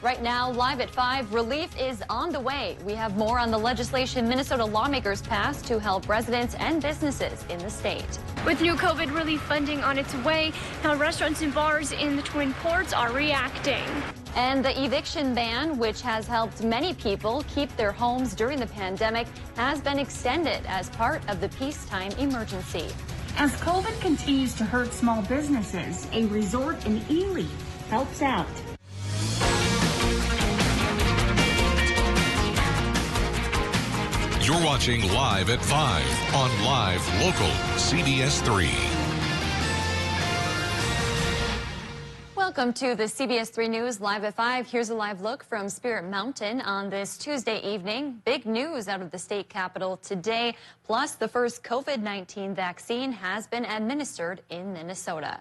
Right now, live at 5, relief is on the way. We have more on the legislation Minnesota lawmakers passed to help residents and businesses in the state. With new COVID relief funding on its way, how restaurants and bars in the Twin Ports are reacting. And the eviction ban, which has helped many people keep their homes during the pandemic, has been extended as part of the peacetime emergency. As COVID continues to hurt small businesses, a resort in Ely helps out. You're watching Live at 5 on Live Local CBS3. Welcome to the CBS3 News Live at 5. Here's a live look from Spirit Mountain on this Tuesday evening. Big news out of the state capitol today. Plus, the first COVID-19 vaccine has been administered in Minnesota.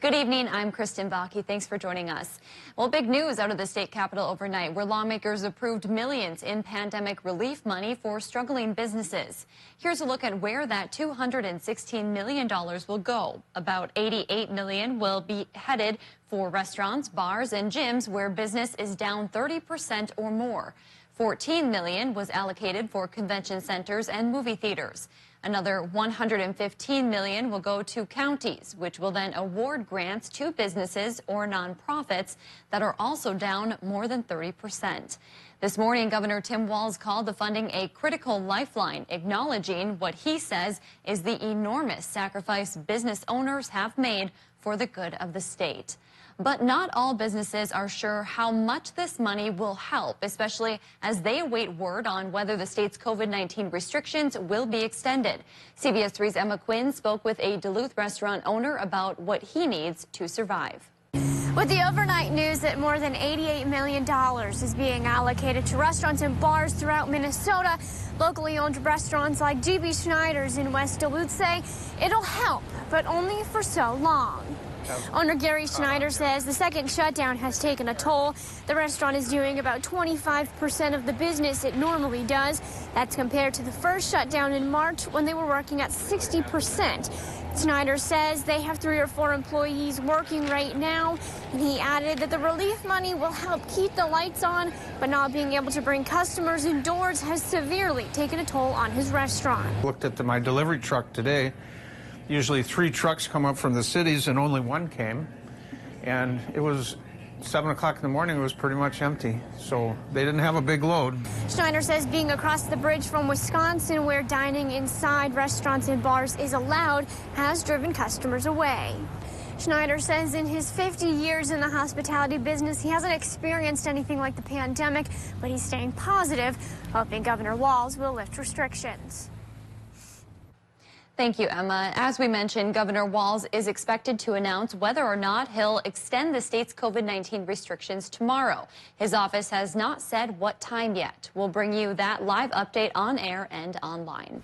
Good evening. I'm Kristen Vaki. Thanks for joining us. Well, big news out of the state capitol overnight, where lawmakers approved millions in pandemic relief money for struggling businesses. Here's a look at where that $216 million will go. About $88 million will be headed for restaurants, bars, and gyms where business is down 30% or more. $14 million was allocated for convention centers and movie theaters. Another $115 million will go to counties, which will then award grants to businesses or nonprofits that are also down more than 30%. This morning, Governor Tim Walz called the funding a critical lifeline, acknowledging what he says is the enormous sacrifice business owners have made for the good of the state. But not all businesses are sure how much this money will help, especially as they await word on whether the state's COVID-19 restrictions will be extended. CBS 3's Emma Quinn spoke with a Duluth restaurant owner about what he needs to survive. With the overnight news that more than $88 million is being allocated to restaurants and bars throughout Minnesota, locally owned restaurants like GB Schneider's in West Duluth say it'll help, but only for so long. Owner Gary Schneider says the second shutdown has taken a toll. The restaurant is doing about 25% of the business it normally does. That's compared to the first shutdown in March when they were working at 60%. Schneider says they have 3 or 4 employees working right now, and he added that the relief money will help keep the lights on, but not being able to bring customers indoors has severely taken a toll on his restaurant. Looked at my delivery truck today. Usually 3 trucks come up from the cities and only 1 came, and it was 7 o'clock in the morning. It was pretty much empty, so they didn't have a big load. Schneider says being across the bridge from Wisconsin, where dining inside restaurants and bars is allowed, has driven customers away. Schneider says in his 50 years in the hospitality business, he hasn't experienced anything like the pandemic, but he's staying positive, hoping Governor Walz will lift restrictions. Thank you, Emma. As we mentioned, Governor Walz is expected to announce whether or not he'll extend the state's COVID-19 restrictions tomorrow. His office has not said what time yet. We'll bring you that live update on air and online.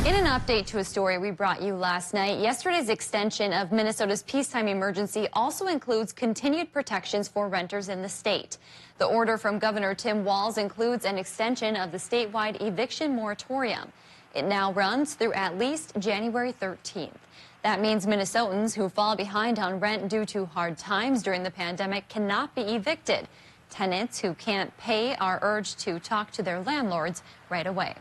In an update to a story we brought you last night, yesterday's extension of Minnesota's peacetime emergency also includes continued protections for renters in the state. The order from Governor Tim Walz includes an extension of the statewide eviction moratorium. It now runs through at least January 13th. That means Minnesotans who fall behind on rent due to hard times during the pandemic cannot be evicted. Tenants who can't pay are urged to talk to their landlords right away.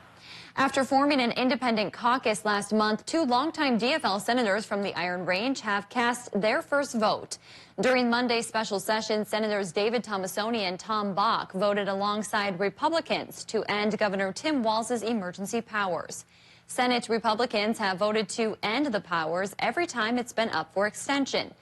After forming an independent caucus last month, 2 longtime DFL senators from the Iron Range have cast their first vote. During Monday's special session, Senators David Tomasoni and Tom Bach voted alongside Republicans to end Governor Tim Walz's emergency powers. Senate Republicans have voted to end the powers every time it's been up for extension.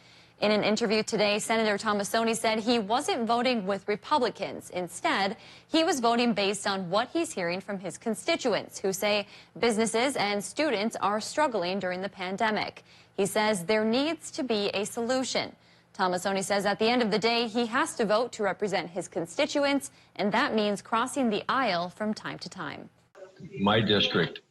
In an interview today, Senator Tomasoni said he wasn't voting with Republicans. Instead, he was voting based on what he's hearing from his constituents, who say businesses and students are struggling during the pandemic. He says there needs to be a solution. Tomasoni says at the end of the day, he has to vote to represent his constituents, and that means crossing the aisle from time to time. My district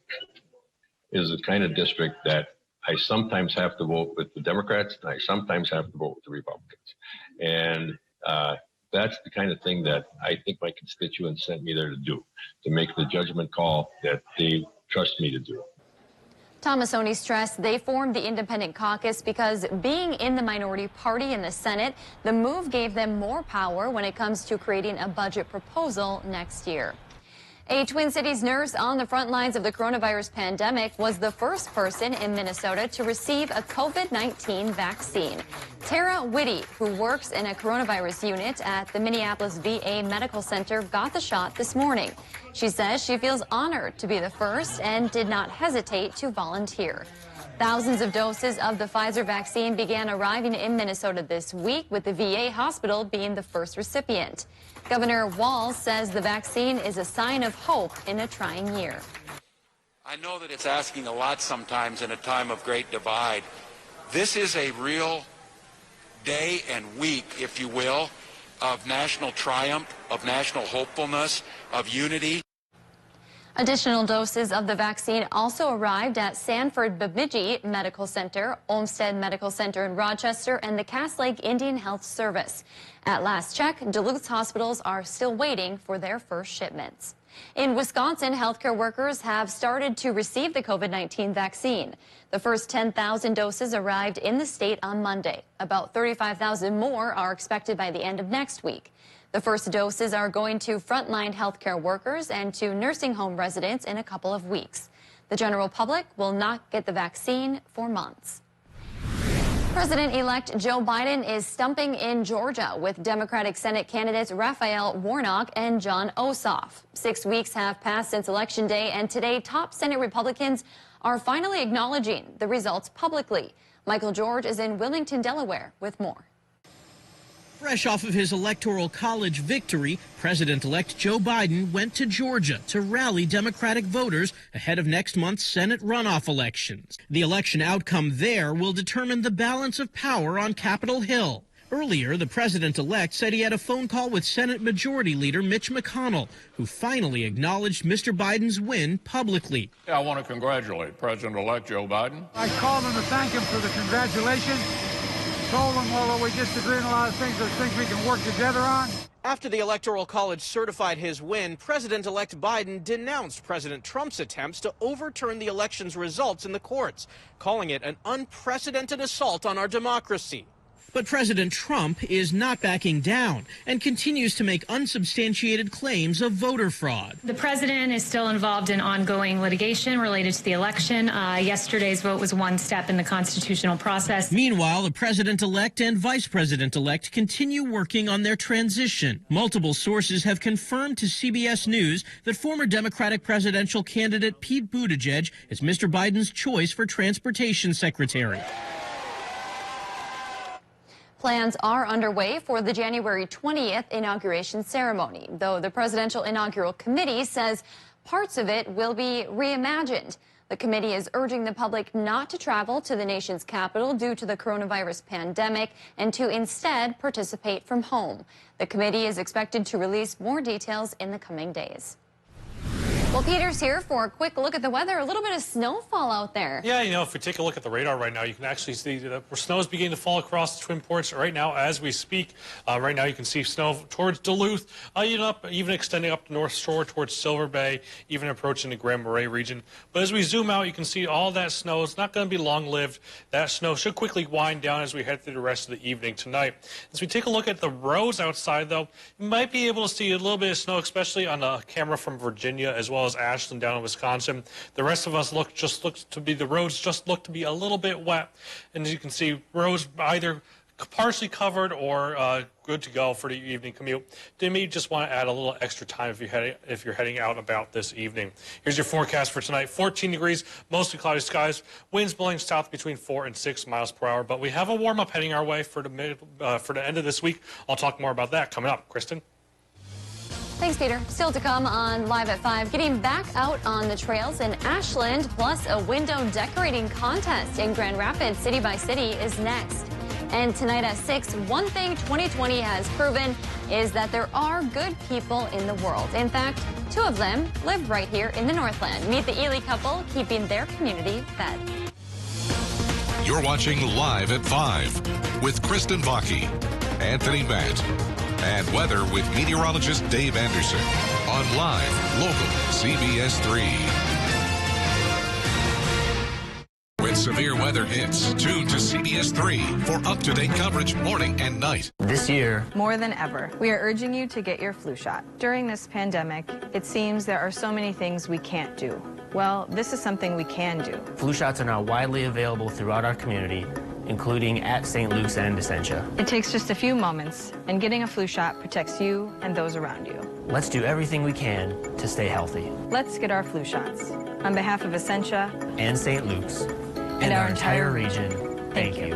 is the kind of district that I sometimes have to vote with the Democrats, and I sometimes have to vote with the Republicans. And that's the kind of thing that I think my constituents sent me there to do, to make the judgment call that they trust me to do. Tomassoni stressed they formed the independent caucus because being in the minority party in the Senate, the move gave them more power when it comes to creating a budget proposal next year. A Twin Cities nurse on the front lines of the coronavirus pandemic was the first person in Minnesota to receive a COVID-19 vaccine. Tara Whitty, who works in a coronavirus unit at the Minneapolis VA Medical Center, got the shot this morning. She says she feels honored to be the first and did not hesitate to volunteer. Thousands of doses of the Pfizer vaccine began arriving in Minnesota this week, with the VA hospital being the first recipient. Governor Walz says the vaccine is a sign of hope in a trying year. I know that it's asking a lot sometimes in a time of great divide. This is a real day and week, if you will, of national triumph, of national hopefulness, of unity. Additional doses of the vaccine also arrived at Sanford Bemidji Medical Center, Olmsted Medical Center in Rochester, and the Cass Lake Indian Health Service. At last check, Duluth hospitals are still waiting for their first shipments. In Wisconsin, healthcare workers have started to receive the COVID-19 vaccine. The first 10,000 doses arrived in the state on Monday. About 35,000 more are expected by the end of next week. The first doses are going to frontline healthcare workers and to nursing home residents in a couple of weeks. The general public will not get the vaccine for months. President-elect Joe Biden is stumping in Georgia with Democratic Senate candidates Raphael Warnock and John Ossoff. 6 weeks have passed since Election Day, and today top Senate Republicans are finally acknowledging the results publicly. Michael George is in Wilmington, Delaware, with more. Fresh off of his Electoral College victory, President-elect Joe Biden went to Georgia to rally Democratic voters ahead of next month's Senate runoff elections. The election outcome there will determine the balance of power on Capitol Hill. Earlier, the president-elect said he had a phone call with Senate Majority Leader Mitch McConnell, who finally acknowledged Mr. Biden's win publicly. I want to congratulate President-elect Joe Biden. I called him to thank him for the congratulations. Told him, although we disagree on a lot of things, there's things we can work together on. After the Electoral College certified his win, President-elect Biden denounced President Trump's attempts to overturn the election's results in the courts, calling it an unprecedented assault on our democracy. But President Trump is not backing down and continues to make unsubstantiated claims of voter fraud. The president is still involved in ongoing litigation related to the election. Yesterday's vote was one step in the constitutional process. Meanwhile, the president-elect and vice president-elect continue working on their transition. Multiple sources have confirmed to CBS News that former Democratic presidential candidate Pete Buttigieg is Mr. Biden's choice for transportation secretary. Plans are underway for the January 20th inauguration ceremony, though the Presidential Inaugural Committee says parts of it will be reimagined. The committee is urging the public not to travel to the nation's capital due to the coronavirus pandemic and to instead participate from home. The committee is expected to release more details in the coming days. Well, Peter's here for a quick look at the weather. A little bit of snowfall out there. Yeah, you know, if we take a look at the radar right now, you can actually see that snow is beginning to fall across the Twin Ports right now as we speak. Right now, you can see snow towards Duluth, even extending up the North Shore towards Silver Bay, even approaching the Grand Marais region. But as we zoom out, you can see all that snow. It's not going to be long-lived. That snow should quickly wind down as we head through the rest of the evening tonight. As we take a look at the roads outside, though, you might be able to see a little bit of snow, especially on the camera from Virginia as well as Ashland down in Wisconsin. The rest of us the roads just look to be a little bit wet. And as you can see, roads either partially covered or good to go for the evening commute. They may just want to add a little extra time if you're heading out about this evening. Here's your forecast for tonight. 14 degrees, mostly cloudy skies, winds blowing south between 4 and 6 miles per hour. But we have a warm up heading our way for the end of this week. I'll talk more about that coming up. Kristen? Thanks, Peter. Still to come on Live at 5, getting back out on the trails in Ashland, plus a window decorating contest in Grand Rapids, City by City, is next. And tonight at 6, one thing 2020 has proven is that there are good people in the world. In fact, 2 of them live right here in the Northland. Meet the Ely couple keeping their community fed. You're watching Live at 5 with Kristen Baki, Anthony Matt, and weather with meteorologist Dave Anderson on Live Local CBS3. when severe weather hits. Tune to CBS3 for up-to-date coverage morning and night. This year, more than ever, we are urging you to get your flu shot. During this pandemic, it seems there are so many things we can't do. Well, this is something we can do. flu shots are now widely available throughout our community, including at St. Luke's and Essentia. It takes just a few moments, and getting a flu shot protects you and those around you. Let's do everything we can to stay healthy. Let's get our flu shots. On behalf of Essentia and St. Luke's and our entire region, thank you.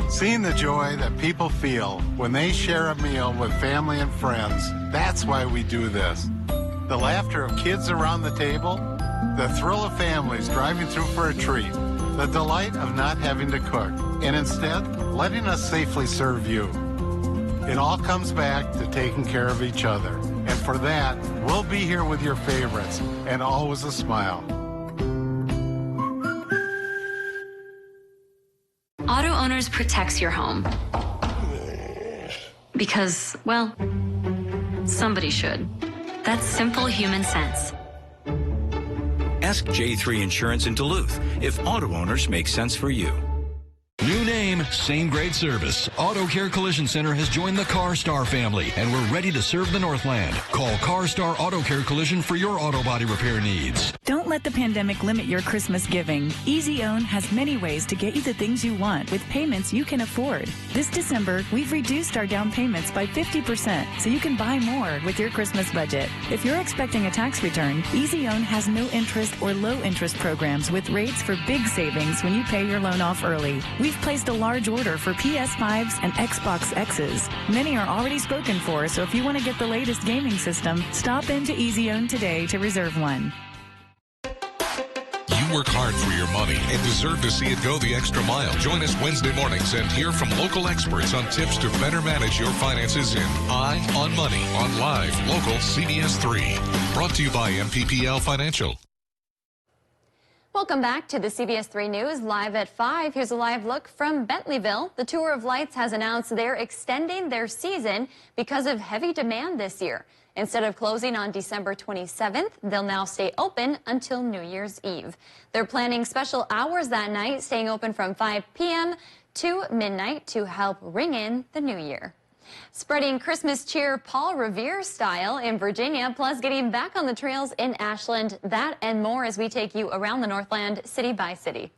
Seeing the joy that people feel when they share a meal with family and friends, that's why we do this. The laughter of kids around the table, the thrill of families driving through for a treat, the delight of not having to cook, and instead letting us safely serve you. It all comes back to taking care of each other. And for that, we'll be here with your favorites, and always a smile. Auto Owners protects your home. Because, well, somebody should. That's simple human sense. Ask J3 Insurance in Duluth if Auto Owners make sense for you. New name, same great service. Auto Care Collision Center has joined the CarStar family, and we're ready to serve the Northland. Call CarStar Auto Care Collision for your auto body repair needs. Don't let the pandemic limit your Christmas giving. EasyOwn has many ways to get you the things you want with payments you can afford. This December, we've reduced our down payments by 50% so you can buy more with your Christmas budget. If you're expecting a tax return, EasyOwn has no interest or low interest programs with rates for big savings when you pay your loan off early. We've placed a large order for PS5s and Xbox X's. Many are already spoken for, so if you want to get the latest gaming system, stop into EasyOwn today to reserve one. You work hard for your money and deserve to see it go the extra mile. Join us Wednesday mornings and hear from local experts on tips to better manage your finances in Eye on Money on live local CBS3. Brought to you by MPPL Financial. Welcome back to the CBS3 News Live at 5. Here's a live look from Bentleyville. The Tour of Lights has announced they're extending their season because of heavy demand this year. Instead of closing on December 27th, they'll now stay open until New Year's Eve. They're planning special hours that night, staying open from 5 p.m. to midnight to help ring in the new year. Spreading Christmas cheer Paul Revere style in Virginia, plus getting back on the trails in Ashland. That and more as we take you around the Northland city by city.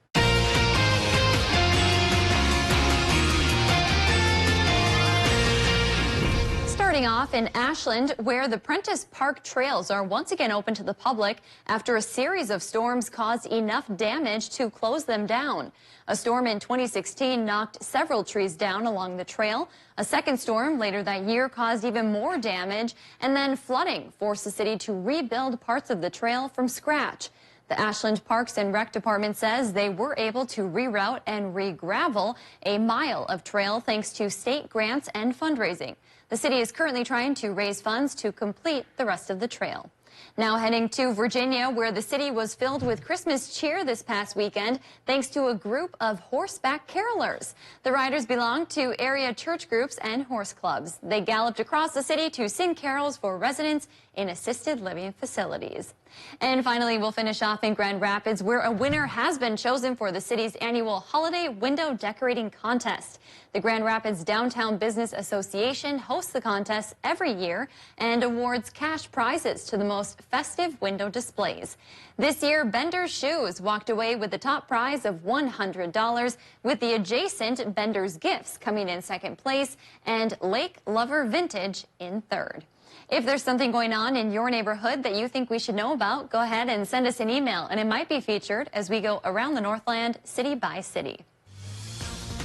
Starting off in Ashland, where the Prentice Park trails are once again open to the public after a series of storms caused enough damage to close them down. A storm in 2016 knocked several trees down along the trail. A second storm later that year caused even more damage, and then flooding forced the city to rebuild parts of the trail from scratch. The Ashland Parks and Rec Department says they were able to reroute and re-gravel a mile of trail thanks to state grants and fundraising. The city is currently trying to raise funds to complete the rest of the trail. Now heading to Virginia, where the city was filled with Christmas cheer this past weekend, thanks to a group of horseback carolers. The riders belong to area church groups and horse clubs. They galloped across the city to sing carols for residents in assisted living facilities. And finally, we'll finish off in Grand Rapids, where a winner has been chosen for the city's annual holiday window decorating contest. The Grand Rapids Downtown Business Association hosts the contest every year and awards cash prizes to the most festive window displays. This year, Bender's Shoes walked away with the top prize of $100, with the adjacent Bender's Gifts coming in second place and Lake Lover Vintage in third. If there's something going on in your neighborhood that you think we should know about, go ahead and send us an email, and it might be featured as we go around the Northland city by city.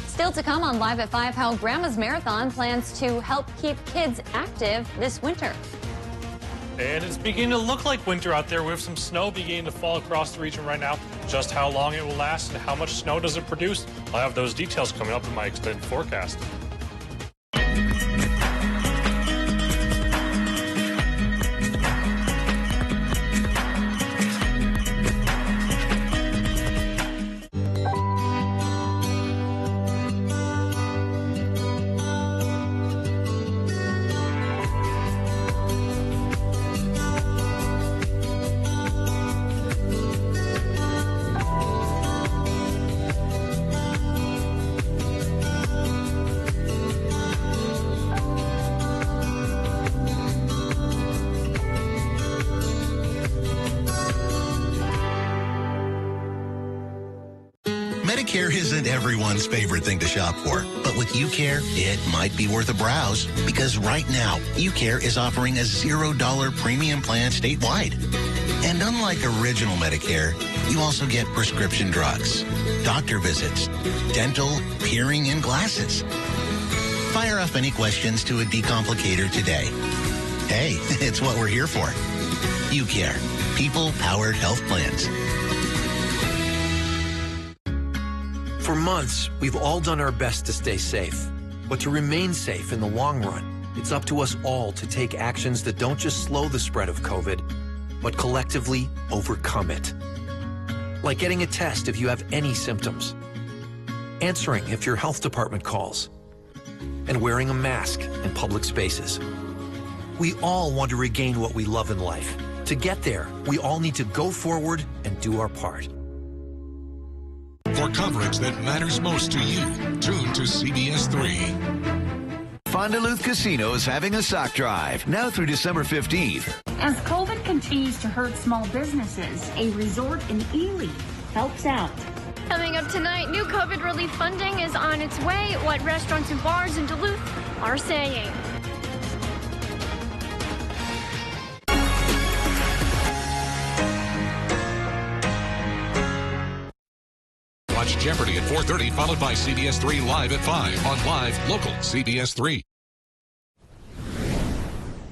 Still to come on Live at 5, how Grandma's Marathon plans to help keep kids active this winter. And it's beginning to look like winter out there with some snow beginning to fall across the region right now. Just how long it will last and how much snow does it produce, I'll have those details coming up in my extended forecast. UCare isn't everyone's favorite thing to shop for, but with UCare, it might be worth a browse because right now, UCare is offering a $0 premium plan statewide. And unlike original Medicare, you also get prescription drugs, doctor visits, dental, hearing, and glasses. Fire off any questions to a decomplicator today. Hey, it's what we're here for. UCare, people-powered health plans. For months, we've all done our best to stay safe. But to remain safe in the long run, it's up to us all to take actions that don't just slow the spread of COVID, but collectively overcome it. Like getting a test if you have any symptoms, answering if your health department calls, and wearing a mask in public spaces. We all want to regain what we love in life. To get there, we all need to go forward and do our part. For coverage that matters most to you, tune to CBS3. Duluth Casino is having a sock drive now through December 15th. As COVID continues to hurt small businesses, a resort in Ely helps out. Coming up tonight, new COVID relief funding is on its way. What restaurants and bars in Duluth are saying. Watch Jeopardy at 4:30, followed by CBS3 Live at 5 on Live Local CBS3.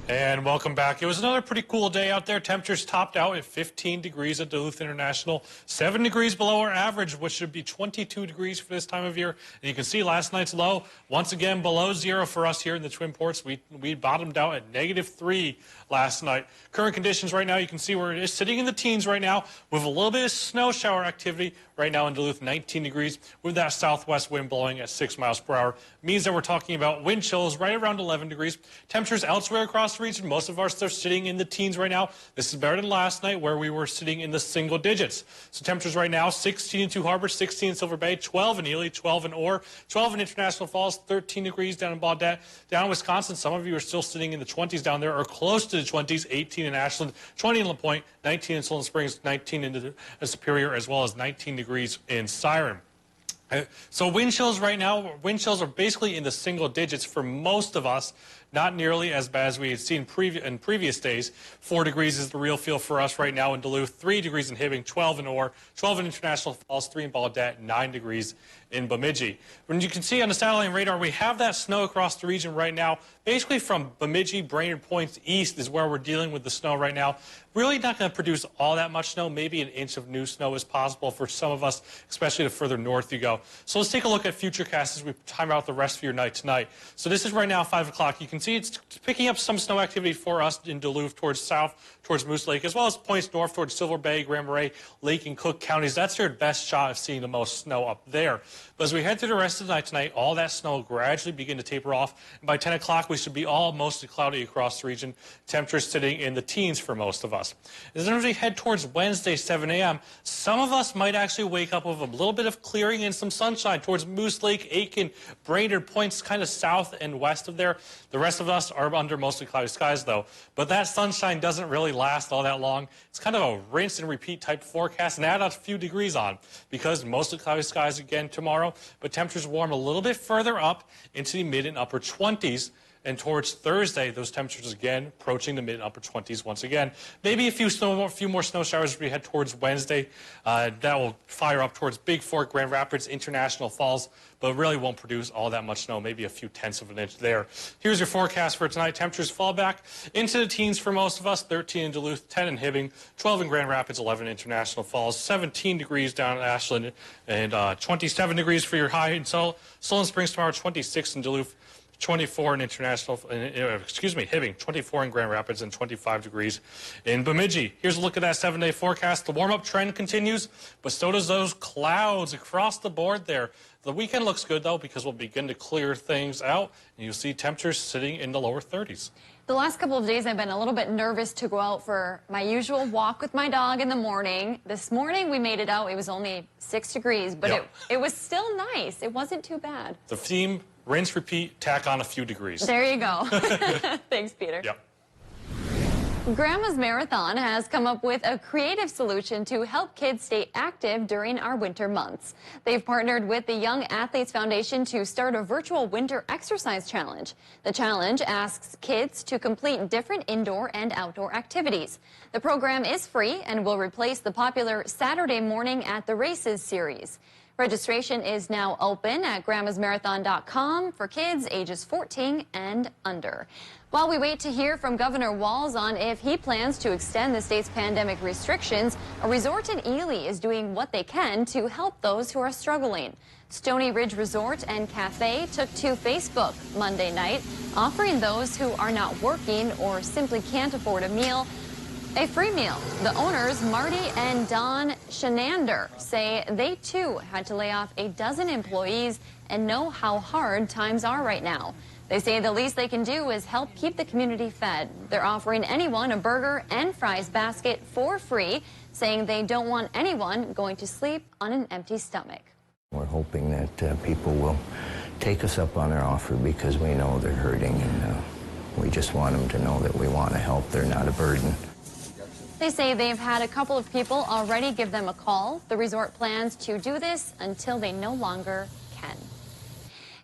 And welcome back. It was another pretty cool day out there. Temperatures topped out at 15 degrees at Duluth International, 7 degrees below our average, which should be 22 degrees for this time of year. And you can see last night's low, once again below zero for us here in the Twin Ports. We bottomed out at -3 last night. Current conditions right now, you can see where it is sitting in the teens right now with a little bit of snow shower activity right now in Duluth, 19 degrees with that southwest wind blowing at 6 miles per hour. Means that we're talking about wind chills right around 11 degrees. Temperatures elsewhere across the region, most of our stuff sitting in the teens right now. This is better than last night where we were sitting in the single digits. So temperatures right now, 16 in Two Harbors, 16 in Silver Bay, 12 in Ely, 12 in Orr, 12 in International Falls, 13 degrees down in Baudette. Down in Wisconsin, some of you are still sitting in the 20s down there or close to the 20s, 18 in Ashland, 20 in La Pointe, 19 in Silent Springs, 19 in Superior, as well as 19 degrees in Siren. So wind chills right now, wind chills are basically in the single digits for most of us, not nearly as bad as we had seen in previous days. 4 degrees is the real feel for us right now in Duluth, 3 degrees in Hibbing, 12 in Orr, 12 in International Falls, 3 in Baudette, 9 degrees in Bemidji. When you can see on the satellite radar, we have that snow across the region right now. Basically from Bemidji, Brainerd Points east is where we're dealing with the snow right now. Really not going to produce all that much snow. Maybe an inch of new snow is possible for some of us, especially the further north you go. So let's take a look at Futurecast as we time out the rest of your night tonight. So this is right now 5 o'clock. You can see it's picking up some snow activity for us in Duluth towards south, towards Moose Lake, as well as points north towards Silver Bay, Grand Marais, Lake, and Cook counties. That's your best shot of seeing the most snow up there. But as we head through the rest of the night tonight, all that snow will gradually begin to taper off. And by 10 o'clock, we should be all mostly cloudy across the region. Temperatures sitting in the teens for most of us. As we head towards Wednesday, 7 a.m., some of us might actually wake up with a little bit of clearing and some sunshine towards Moose Lake, Aiken, Brainerd Points, kind of south and west of there. The rest of us are under mostly cloudy skies, though. But that sunshine doesn't really last all that long. It's kind of a rinse and repeat type forecast, and add a few degrees on because mostly cloudy skies again tomorrow. But temperatures warm a little bit further up into the mid and upper 20s. And towards Thursday, those temperatures again approaching the mid and upper 20s once again. Maybe a few more snow showers as we head towards Wednesday. That will fire up towards Big Fork, Grand Rapids, International Falls, but really won't produce all that much snow, maybe a few tenths of an inch there. Here's your forecast for tonight. Temperatures fall back into the teens for most of us. 13 in Duluth, 10 in Hibbing, 12 in Grand Rapids, 11 in International Falls, 17 degrees down in Ashland, and 27 degrees for your high in Silent Springs tomorrow, 26 in Duluth, 24 in Hibbing, 24 in Grand Rapids, and 25 degrees in Bemidji. Here's a look at that 7-day forecast. The warm-up trend continues, but so does those clouds across the board there. The weekend looks good, though, because we'll begin to clear things out, and you'll see temperatures sitting in the lower 30s. The last couple of days, I've been a little bit nervous to go out for my usual walk with my dog in the morning. This morning, we made it out. It was only 6 degrees, but it was still nice. It wasn't too bad. The theme, rinse, repeat, tack on a few degrees. There you go. Thanks, Peter. Yep. Grandma's Marathon has come up with a creative solution to help kids stay active during our winter months. They've partnered with the Young Athletes Foundation to start a virtual winter exercise challenge. The challenge asks kids to complete different indoor and outdoor activities. The program is free and will replace the popular Saturday morning at the races series. Registration is now open at grandmasmarathon.com for kids ages 14 and under. While we wait to hear from Governor Walz on if he plans to extend the state's pandemic restrictions, a resort in Ely is doing what they can to help those who are struggling. Stony Ridge Resort and Cafe took to Facebook Monday night, offering those who are not working or simply can't afford a meal a free meal. The owners, Marty and Don Shenander, say they too had to lay off a dozen employees and know how hard times are right now. They say the least they can do is help keep the community fed. They're offering anyone a burger and fries basket for free, saying they don't want anyone going to sleep on an empty stomach. We're hoping that people will take us up on our offer because we know they're hurting, and we just want them to know that we want to help. They're not a burden. They say they've had a couple of people already give them a call. The resort plans to do this until they no longer can.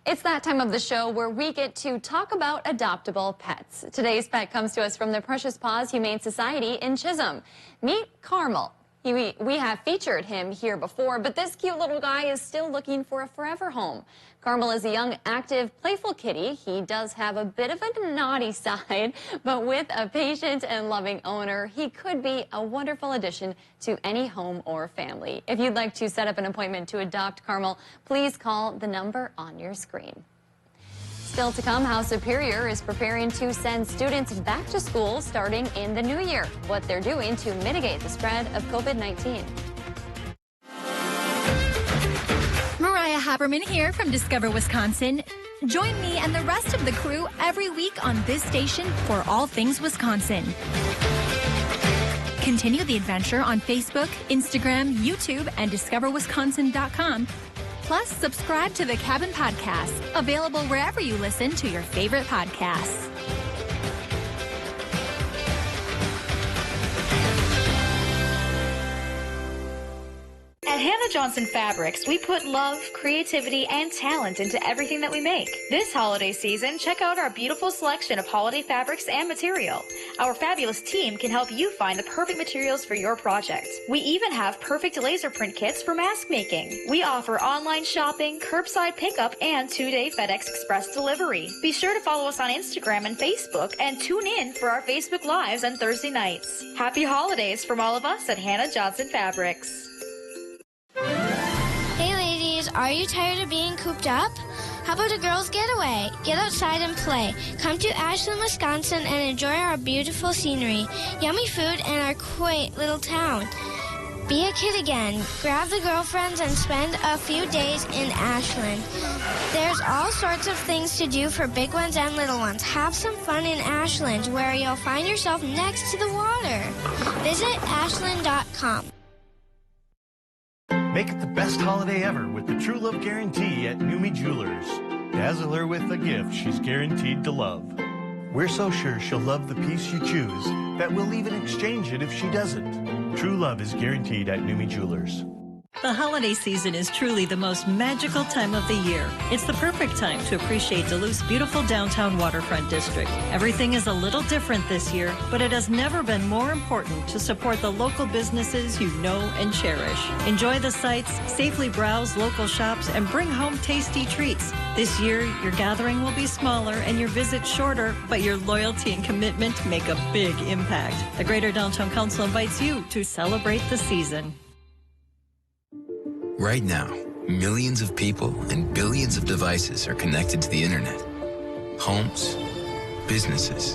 It's that time of the show where we get to talk about adoptable pets. Today's pet comes to us from the Precious Paws Humane Society in Chisholm. Meet Carmel. We have featured him here before, but this cute little guy is still looking for a forever home. Carmel is a young, active, playful kitty. He does have a bit of a naughty side, but with a patient and loving owner, he could be a wonderful addition to any home or family. If you'd like to set up an appointment to adopt Carmel, please call the number on your screen. Still to come, how Superior is preparing to send students back to school starting in the new year, what they're doing to mitigate the spread of COVID-19. Mariah Haberman here from Discover Wisconsin. Join me and the rest of the crew every week on this station for all things Wisconsin. Continue the adventure on Facebook, Instagram, YouTube, and discoverwisconsin.com. Plus, subscribe to the Cabin Podcast, available wherever you listen to your favorite podcasts. At Hannah Johnson Fabrics, we put love, creativity, and talent into everything that we make. This holiday season, check out our beautiful selection of holiday fabrics and material. Our fabulous team can help you find the perfect materials for your project. We even have perfect laser print kits for mask making. We offer online shopping, curbside pickup, and 2-day FedEx Express delivery. Be sure to follow us on Instagram and Facebook, and tune in for our Facebook Lives on Thursday nights. Happy holidays from all of us at Hannah Johnson Fabrics. Hey ladies, are you tired of being cooped up? How about a girls' getaway? Get outside and play. Come to Ashland, Wisconsin and enjoy our beautiful scenery, yummy food, and our quaint little town. Be a kid again. Grab the girlfriends and spend a few days in Ashland. There's all sorts of things to do for big ones and little ones. Have some fun in Ashland, where you'll find yourself next to the water. Visit ashland.com. Make it the best holiday ever with the True Love Guarantee at Numi Jewelers. Dazzle her with a gift she's guaranteed to love. We're so sure she'll love the piece you choose that we'll even exchange it if she doesn't. True love is guaranteed at Numi Jewelers. The holiday season is truly the most magical time of the year. It's the perfect time to appreciate Duluth's beautiful downtown waterfront district. Everything is a little different this year, but it has never been more important to support the local businesses you know and cherish. Enjoy the sights, safely browse local shops, and bring home tasty treats. This year, your gathering will be smaller and your visit shorter, but your loyalty and commitment make a big impact. The Greater Downtown Council invites you to celebrate the season. Right now, millions of people and billions of devices are connected to the internet. Homes, businesses,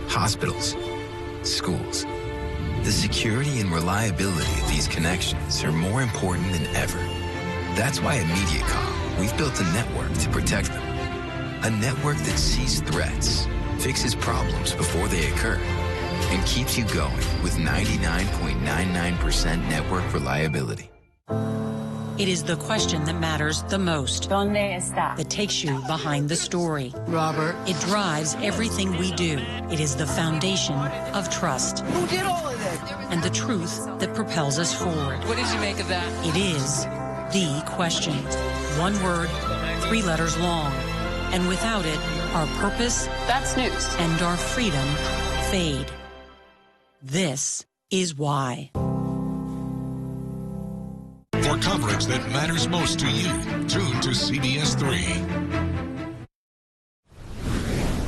hospitals, schools. The security and reliability of these connections are more important than ever. That's why at MediaCom, we've built a network to protect them. A network that sees threats, fixes problems before they occur, and keeps you going with 99.99% network reliability. It is the question that matters the most. That takes you behind the story. Robert. It drives everything we do. It is the foundation of trust. Who did all of this? And the truth that propels us forward. What did you make of that? It is the question. One word, 3 letters long. And without it, our purpose, That's news, and our freedom fade. This is why. For coverage that matters most to you, tune to CBS3.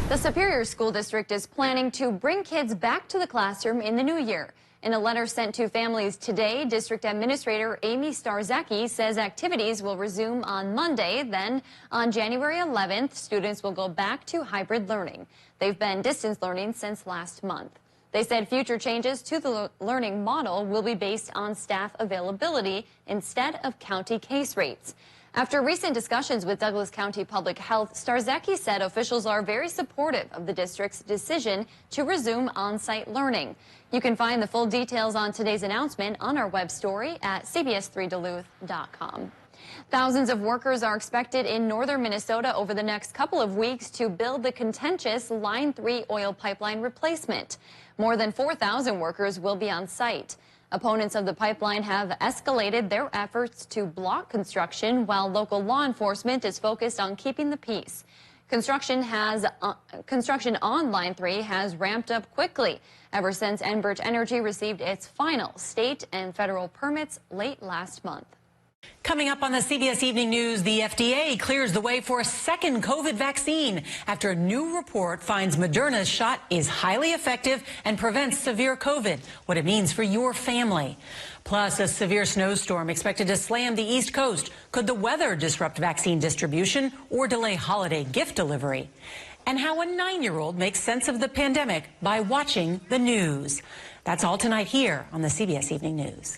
The Superior School District is planning to bring kids back to the classroom in the new year. In a letter sent to families today, District Administrator Amy Starzecki says activities will resume on Monday. Then on January 11th, students will go back to hybrid learning. They've been distance learning since last month. They said future changes to the learning model will be based on staff availability instead of county case rates. After recent discussions with Douglas County Public Health, Starzecki said officials are very supportive of the district's decision to resume on-site learning. You can find the full details on today's announcement on our web story at CBS3Duluth.com. Thousands of workers are expected in northern Minnesota over the next couple of weeks to build the contentious Line 3 oil pipeline replacement. More than 4,000 workers will be on site. Opponents of the pipeline have escalated their efforts to block construction, while local law enforcement is focused on keeping the peace. Construction on Line 3 has ramped up quickly ever since Enbridge Energy received its final state and federal permits late last month. Coming up on the CBS Evening News, the FDA clears the way for a second COVID vaccine after a new report finds Moderna's shot is highly effective and prevents severe COVID, what it means for your family. Plus, a severe snowstorm expected to slam the East Coast. Could the weather disrupt vaccine distribution or delay holiday gift delivery? And how a 9-year-old makes sense of the pandemic by watching the news. That's all tonight here on the CBS Evening News.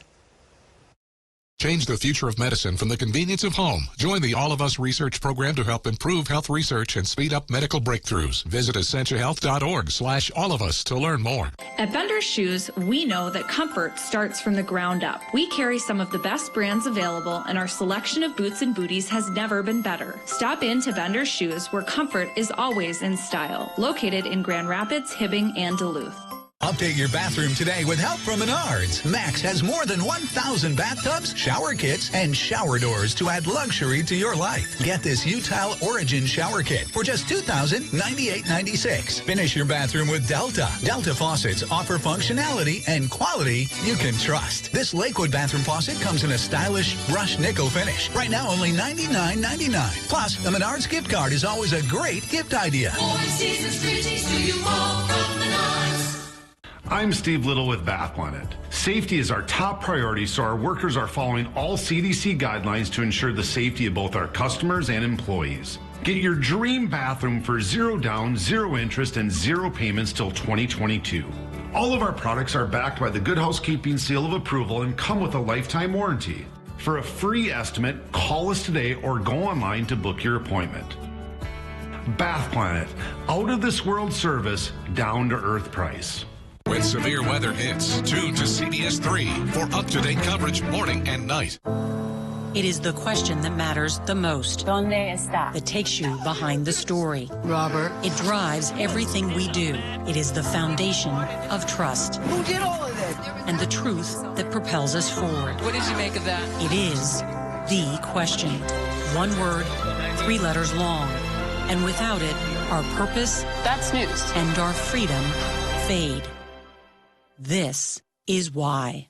Change the future of medicine from the convenience of home. Join the All of Us research program to help improve health research and speed up medical breakthroughs. Visit essentialhealth.org/allofus to learn more. At Bender's Shoes, we know that comfort starts from the ground up. We carry some of the best brands available, and our selection of boots and booties has never been better. Stop in to Bender's Shoes, where comfort is always in style. Located in Grand Rapids, Hibbing, and Duluth. Update your bathroom today with help from Menards. Max has more than 1,000 bathtubs, shower kits, and shower doors to add luxury to your life. Get this U-Tile Origin shower kit for just $2,098.96. Finish your bathroom with Delta. Delta faucets offer functionality and quality you can trust. This Lakewood bathroom faucet comes in a stylish brushed nickel finish. Right now, only $99.99. Plus, a Menards gift card is always a great gift idea. 4 seasons greetings to you all from Menards. I'm Steve Little with Bath Planet. Safety is our top priority, so our workers are following all CDC guidelines to ensure the safety of both our customers and employees. Get your dream bathroom for $0 down, 0 interest, and 0 payments till 2022. All of our products are backed by the Good Housekeeping Seal of Approval and come with a lifetime warranty. For a free estimate, call us today or go online to book your appointment. Bath Planet, out of this world service, down to earth price. When severe weather hits, tune to CBS3 for up-to-date coverage morning and night. It is the question that matters the most. That takes you behind the story. Robert. It drives everything we do. It is the foundation of trust. Who did all of this? And the truth that propels us forward. What did you make of that? It is the question. One word, 3 letters long. And without it, our purpose, That's news, and our freedom fade. This is why.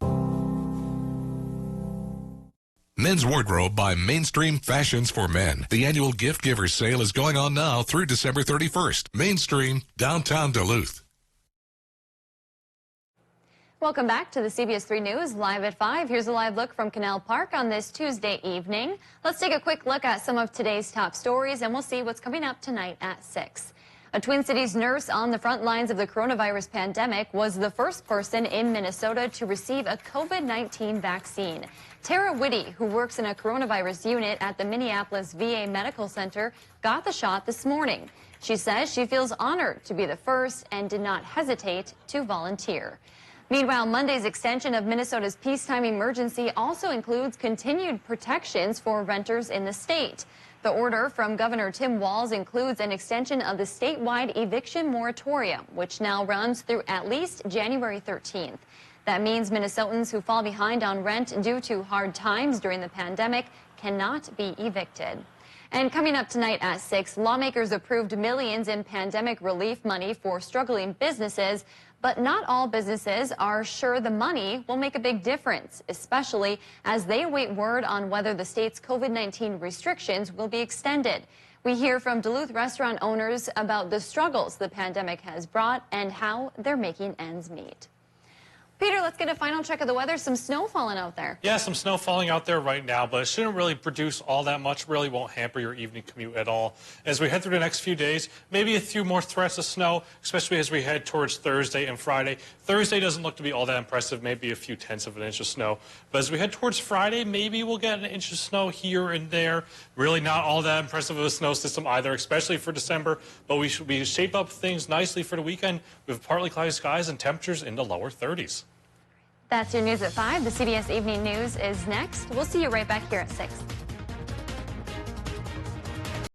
Men's Wardrobe by Mainstream Fashions for Men. The annual Gift Givers sale is going on now through December 31st. Mainstream, downtown Duluth. Welcome back to the CBS3 News, live at 5. Here's a live look from Canal Park on this Tuesday evening. Let's take a quick look at some of today's top stories, and we'll see what's coming up tonight at 6. A Twin Cities nurse on the front lines of the coronavirus pandemic was the first person in Minnesota to receive a COVID-19 vaccine. Tara Whitty, who works in a coronavirus unit at the Minneapolis VA Medical Center, got the shot this morning. She says she feels honored to be the first and did not hesitate to volunteer. Meanwhile, Monday's extension of Minnesota's peacetime emergency also includes continued protections for renters in the state. The order from Governor Tim Walz includes an extension of the statewide eviction moratorium, which now runs through at least January 13th. That means Minnesotans who fall behind on rent due to hard times during the pandemic cannot be evicted. And coming up tonight at 6, lawmakers approved millions in pandemic relief money for struggling businesses, but not all businesses are sure the money will make a big difference, especially as they await word on whether the state's COVID-19 restrictions will be extended. We hear from Duluth restaurant owners about the struggles the pandemic has brought and how they're making ends meet. Peter, let's get a final check of the weather. Some snow falling out there. Yeah, some snow falling out there right now, but it shouldn't really produce all that much. Really won't hamper your evening commute at all. As we head through the next few days, maybe a few more threats of snow, especially as we head towards Thursday and Friday. Thursday doesn't look to be all that impressive, maybe a few tenths of an inch of snow. But as we head towards Friday, maybe we'll get an inch of snow here and there. Really not all that impressive of a snow system either, especially for December. But we shape up things nicely for the weekend with partly cloudy skies and temperatures in the lower 30s. That's your news at 5. The CBS Evening News is next. We'll see you right back here at 6.